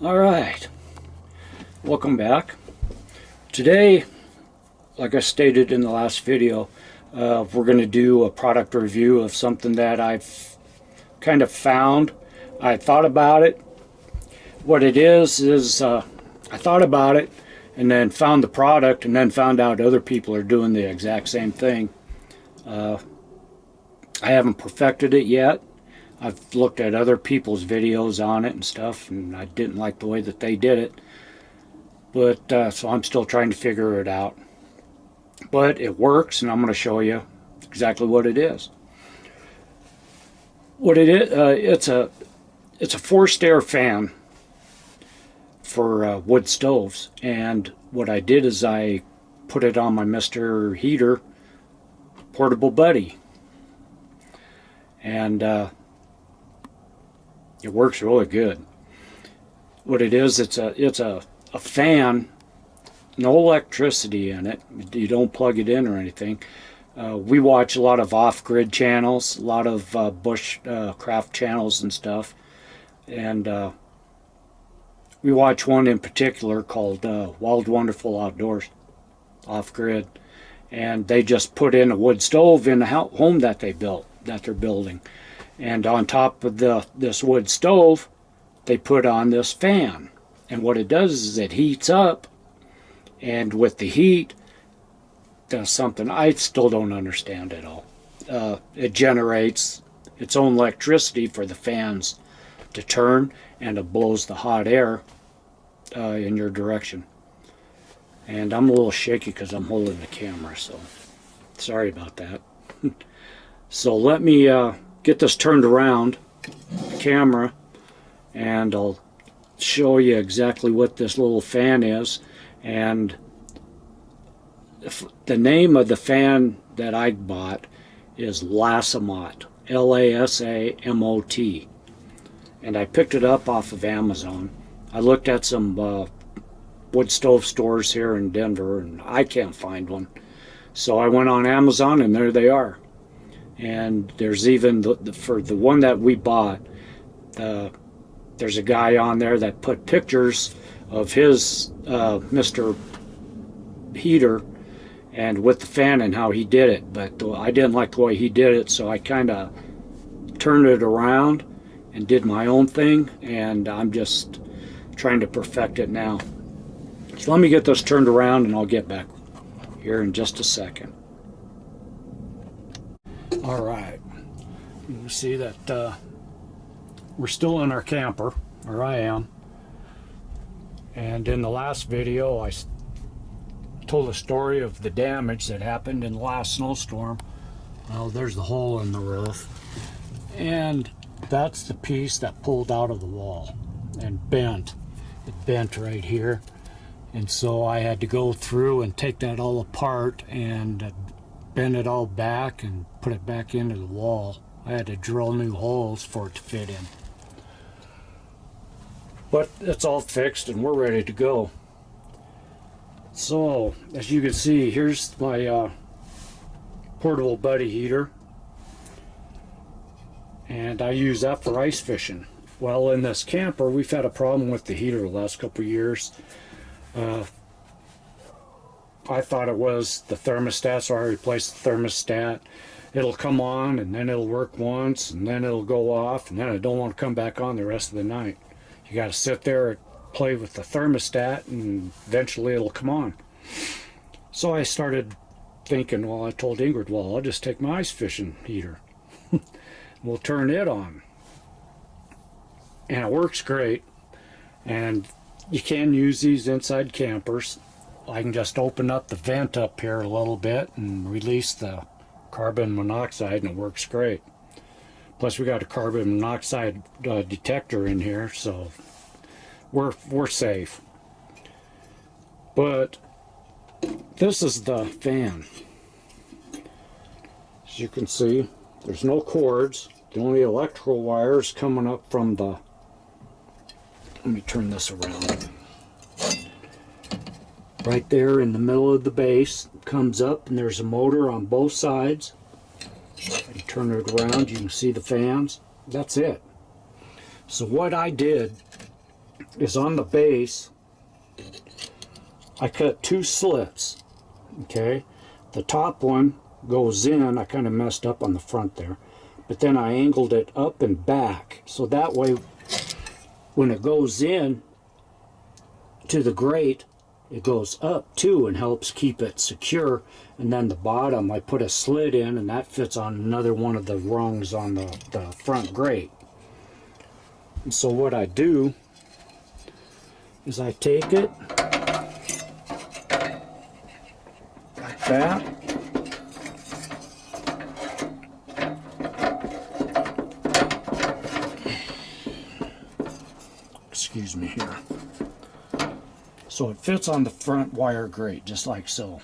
Alright, welcome back. Today, like I stated in the last video, we're going to do a product review of something that I've kind of found. I thought about it. What it is I thought about it and then found the product and then found out other people are doing the exact same thing. I haven't perfected it yet. I've looked at other people's videos on it and stuff, and I didn't like the way that they did it. But so I'm still trying to figure it out. But it works, and I'm going to show you exactly what it is. What it is, it's a forced air fan for wood stoves. And what I did is I put it on my Mr. Heater Portable Buddy, and it works really good. What it is, it's a fan, no electricity in it. You don't plug it in or anything. We watch a lot of off-grid channels, a lot of bushcraft channels and stuff, and we watch one in particular called Wild Wonderful Outdoors, off-grid, and they just put in a wood stove in the home that they're building. And on top of this wood stove, they put on this fan. And what it does is it heats up, and with the heat, does something I still don't understand at all. It generates its own electricity for the fans to turn, and it blows the hot air in your direction. And I'm a little shaky because I'm holding the camera, so sorry about that. So let me get this turned around, the camera, and I'll show you exactly what this little fan is. And the name of the fan that I bought is Lasamot, Lasamot, and I picked it up off of Amazon. I looked at some wood stove stores here in Denver, and I can't find one, so I went on Amazon, and there they are. And there's even for the one that we bought, there's a guy on there that put pictures of his Mr. Heater and with the fan and how he did it. But I didn't like the way he did it, so I kind of turned it around and did my own thing, and I'm just trying to perfect it now. So let me get this turned around, and I'll get back here in just a second. All right, you can see that we're still in our camper, or I am. And in the last video, I told a story of the damage that happened in the last snowstorm. Well, there's the hole in the roof, and that's the piece that pulled out of the wall and bent. It bent right here, and so I had to go through and take that all apart and bend it all back and put it back into the wall. I had to drill new holes for it to fit in. But it's all fixed and we're ready to go. So, as you can see, here's my portable buddy heater. And I use that for ice fishing. Well, in this camper, we've had a problem with the heater the last couple of years. I thought it was the thermostat, so I replaced the thermostat. It'll come on, and then it'll work once, and then it'll go off, and then it don't want to come back on the rest of the night. You got to sit there and play with the thermostat, and eventually it'll come on. So I started thinking, well, I told Ingrid, well, I'll just take my ice fishing heater. We'll turn it on. And it works great. And you can use these inside campers. I can just open up the vent up here a little bit and release the carbon monoxide, and it works great. Plus we got a carbon monoxide detector in here, so we're safe. But this is the fan. As you can see, there's no cords. The only electrical wires coming up from the, let me turn this around. Right there in the middle of the base, it comes up, and there's a motor on both sides. If you turn it around, you can see the fans. That's it. So what I did is on the base. I cut 2 slits, okay? The top one goes in. I kind of messed up on the front there, but then I angled it up and back, so that way when it goes in to the grate, it goes up too and helps keep it secure. And then the bottom, I put a slit in, and that fits on another one of the rungs on the front grate. And so what I do is I take it like that, excuse me here, so it fits on the front wire grate just like so.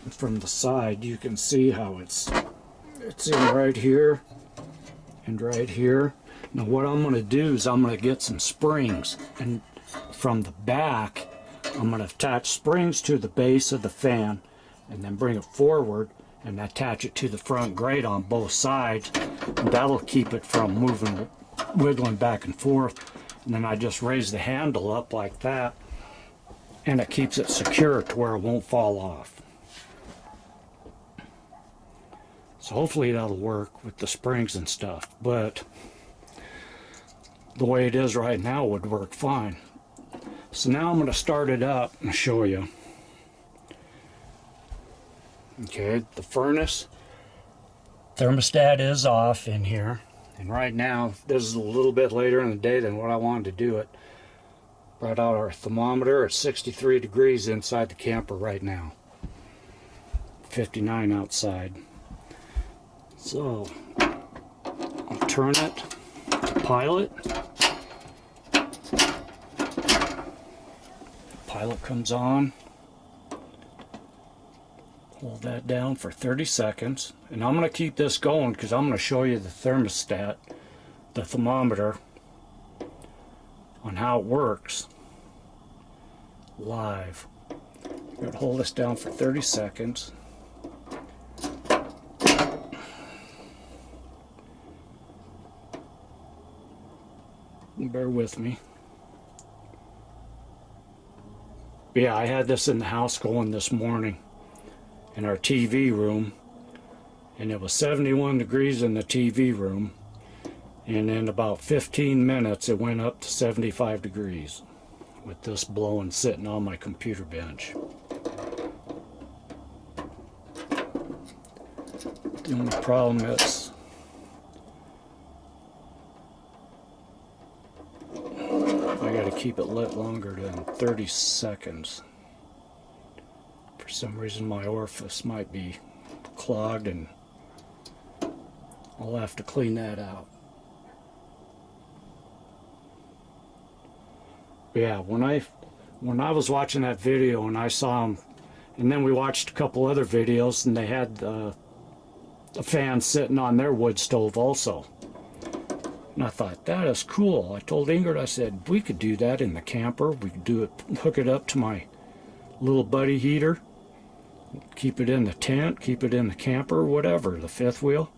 And from the side you can see how it's in right here and right here. Now what I'm going to do is I'm going to get some springs, and from the back I'm going to attach springs to the base of the fan and then bring it forward and attach it to the front grate on both sides, and that'll keep it from moving, wiggling back and forth. And then I just raise the handle up like that, and it keeps it secure to where it won't fall off. So hopefully that'll work with the springs and stuff, but the way it is right now would work fine. So now I'm going to start it up and show you. Okay, the furnace thermostat is off in here, and right now, this is a little bit later in the day than what I wanted to do it. Brought out our thermometer at 63 degrees inside the camper right now. 59 outside. So I'll turn it to pilot. Pilot comes on. Hold that down for 30 seconds. And I'm going to keep this going because I'm going to show you the thermostat, the thermometer, on how it works live. I'm going to hold this down for 30 seconds. Bear with me. But yeah, I had this in the house going this morning in our TV room, and it was 71 degrees in the TV room, and in about 15 minutes it went up to 75 degrees with this blowing sitting on my computer bench. The only problem is I gotta keep it lit longer than 30 seconds. For some reason my orifice might be clogged, and I'll have to clean that out. But yeah, when I was watching that video and I saw them, and then we watched a couple other videos, and they had a fan sitting on their wood stove also. And I thought, that is cool. I told Ingrid, I said, we could do that in the camper. We could do it, hook it up to my little buddy heater, keep it in the tent, keep it in the camper, whatever, the fifth wheel.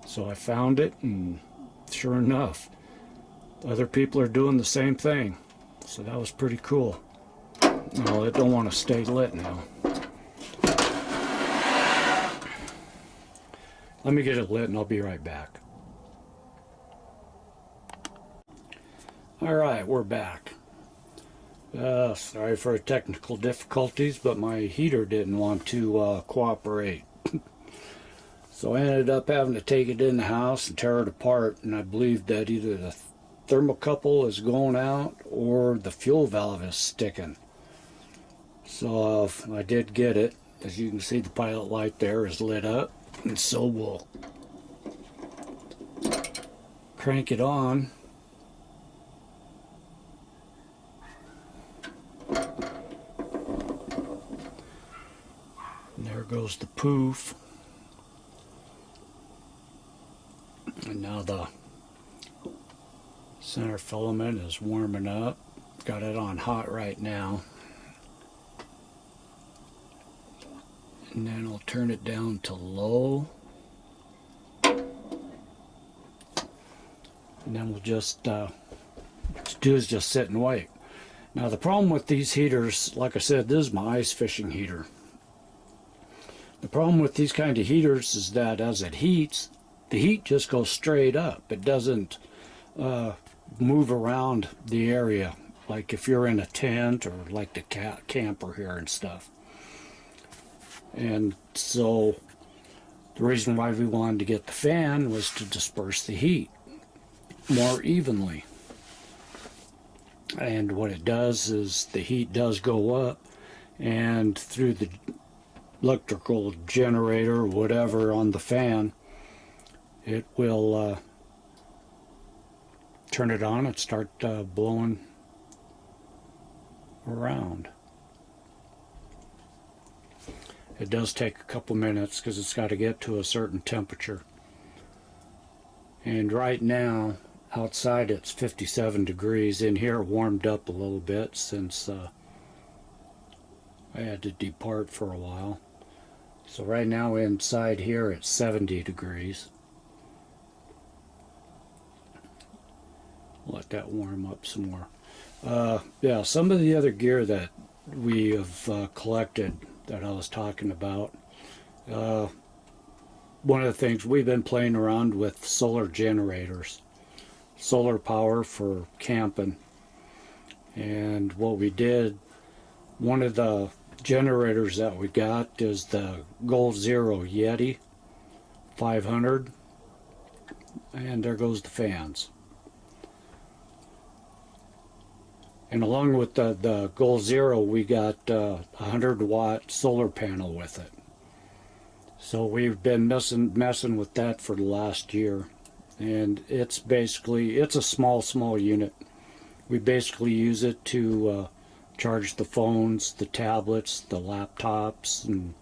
So I found it, and sure enough, other people are doing the same thing. So that was pretty cool. Well, it don't want to stay lit now. Let me get it lit and I'll be right back. Alright, we're back. Sorry for the technical difficulties, but my heater didn't want to cooperate. So I ended up having to take it in the house and tear it apart, and I believe that either the thermocouple is going out or the fuel valve is sticking. So I did get it. As you can see, the pilot light there is lit up, and so we'll crank it on. And there goes the poof. And now the center filament is warming up. Got it on hot right now. And then I'll turn it down to low. And then we'll just do is just sit and wait. Now the problem with these heaters, like I said, this is my ice fishing heater. The problem with these kind of heaters is that as it heats, the heat just goes straight up. It doesn't move around the area like if you're in a tent or like the camper here and stuff. And so the reason why we wanted to get the fan was to disperse the heat more evenly. And what it does is the heat does go up, and through the electrical generator or whatever on the fan, it will turn it on and start blowing around. It does take a couple minutes because it's got to get to a certain temperature. And right now, outside it's 57 degrees. In here it warmed up a little bit since I had to depart for a while. So right now inside here it's 70 degrees. Let that warm up some more. Yeah, some of the other gear that we have collected that I was talking about. One of the things we've been playing around with solar generators, solar power for camping. And what we did, one of the generators that we got is the Goal Zero Yeti 500, and there goes the fans. And along with the Goal Zero, we got a 100-watt solar panel with it. So we've been messing with that for the last year. And it's a small unit. We basically use it to charge the phones, the tablets, the laptops, and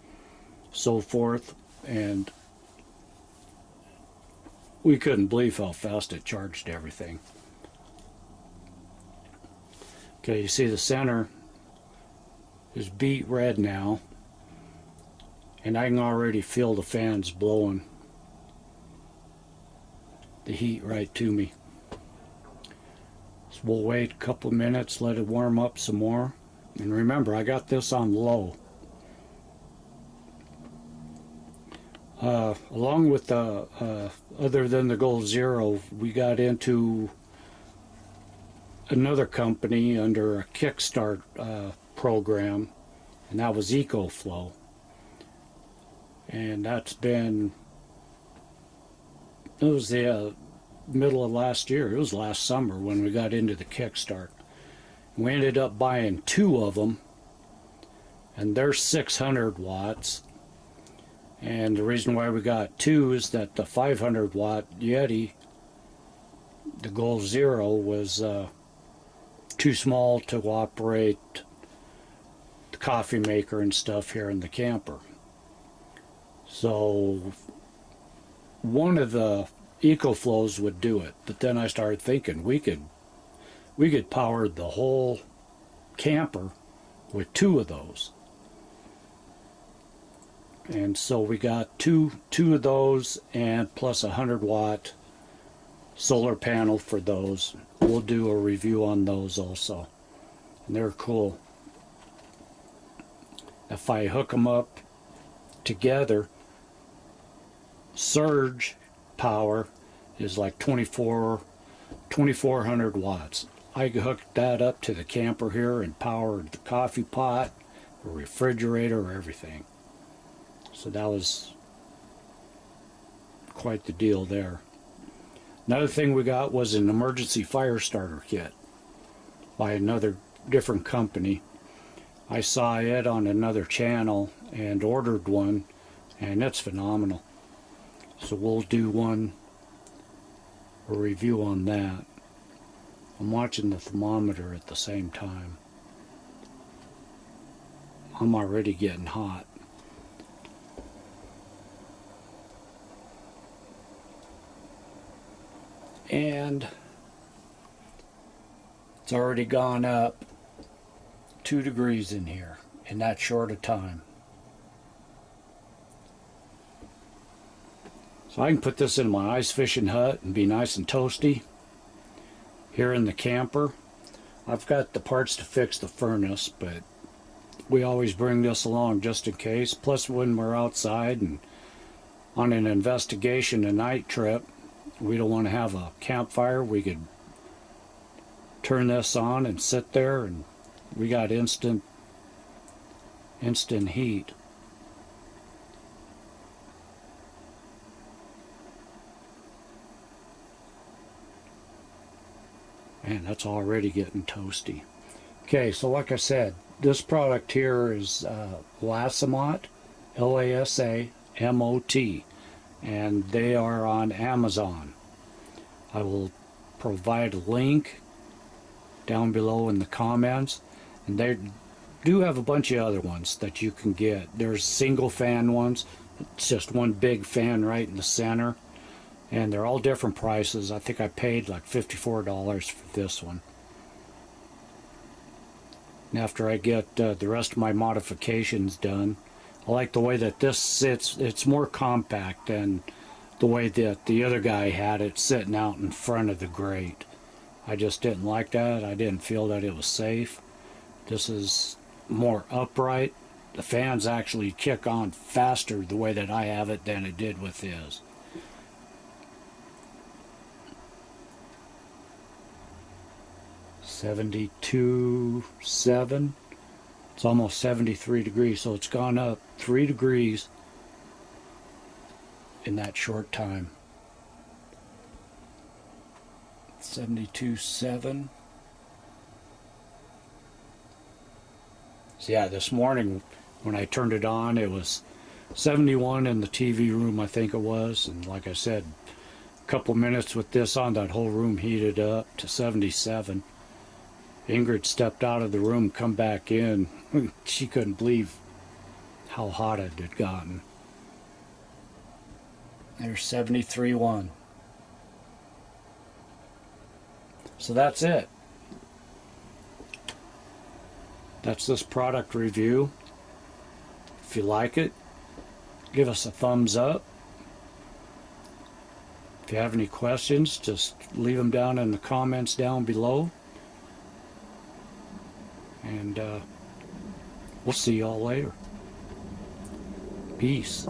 so forth. And we couldn't believe how fast it charged everything. Okay, you see the center is beet red now, and I can already feel the fans blowing the heat right to me. So we'll wait a couple of minutes, let it warm up some more. And remember, I got this on low. Along with the, other than the Goal Zero, we got into another company under a Kickstart program, and that was EcoFlow. And that's been, it was the middle of last year. It was last summer when we got into the Kickstart. We ended up buying 2 of them, and they're 600 watts. And the reason why we got 2 is that the 500-watt Yeti, the Goal Zero, was too small to operate the coffee maker and stuff here in the camper. So one of the EcoFlows would do it, but then I started thinking we could power the whole camper with 2 of those. And so we got two of those, and plus a 100-watt solar panel for those. We'll do a review on those also, and they're cool. If I hook them up together, surge power is like 2400 watts. I hooked that up to the camper here and powered the coffee pot, the refrigerator, everything. So that was quite the deal there. Another thing we got was an emergency fire starter kit by another different company. I saw it on another channel and ordered one, and it's phenomenal. So we'll do a review on that. I'm watching the thermometer at the same time. I'm already getting hot. And it's already gone up 2 degrees in here in that short a time. So I can put this in my ice fishing hut and be nice and toasty here in the camper. I've got the parts to fix the furnace, but we always bring this along just in case. Plus, when we're outside and on an investigation, a night trip, we don't want to have a campfire. We could turn this on and sit there, and we got instant heat. Man, that's already getting toasty. Okay, so like I said, this product here is Lasamot, Lasamot, and they are on Amazon. I will provide a link down below in the comments, and they do have a bunch of other ones that you can get. There's single fan ones. It's just one big fan right in the center, and they're all different prices. I think I paid like $54 for this one. And after I get the rest of my modifications done, I like the way that this sits. It's more compact than the way that the other guy had it sitting out in front of the grate. I just didn't like that. I didn't feel that it was safe. This is more upright. The fans actually kick on faster the way that I have it than it did with his. $72.7. It's almost 73 degrees, so it's gone up 3 degrees in that short time. 72.7. So yeah, this morning when I turned it on, it was 71 in the TV room, I think it was, and like I said, a couple minutes with this on, that whole room heated up to 77. Ingrid stepped out of the room, come back in. She couldn't believe how hot it had gotten. There's 73.1. So that's it. That's this product review. If you like it, give us a thumbs up. If you have any questions, just leave them down in the comments down below. And we'll see y'all later. Peace.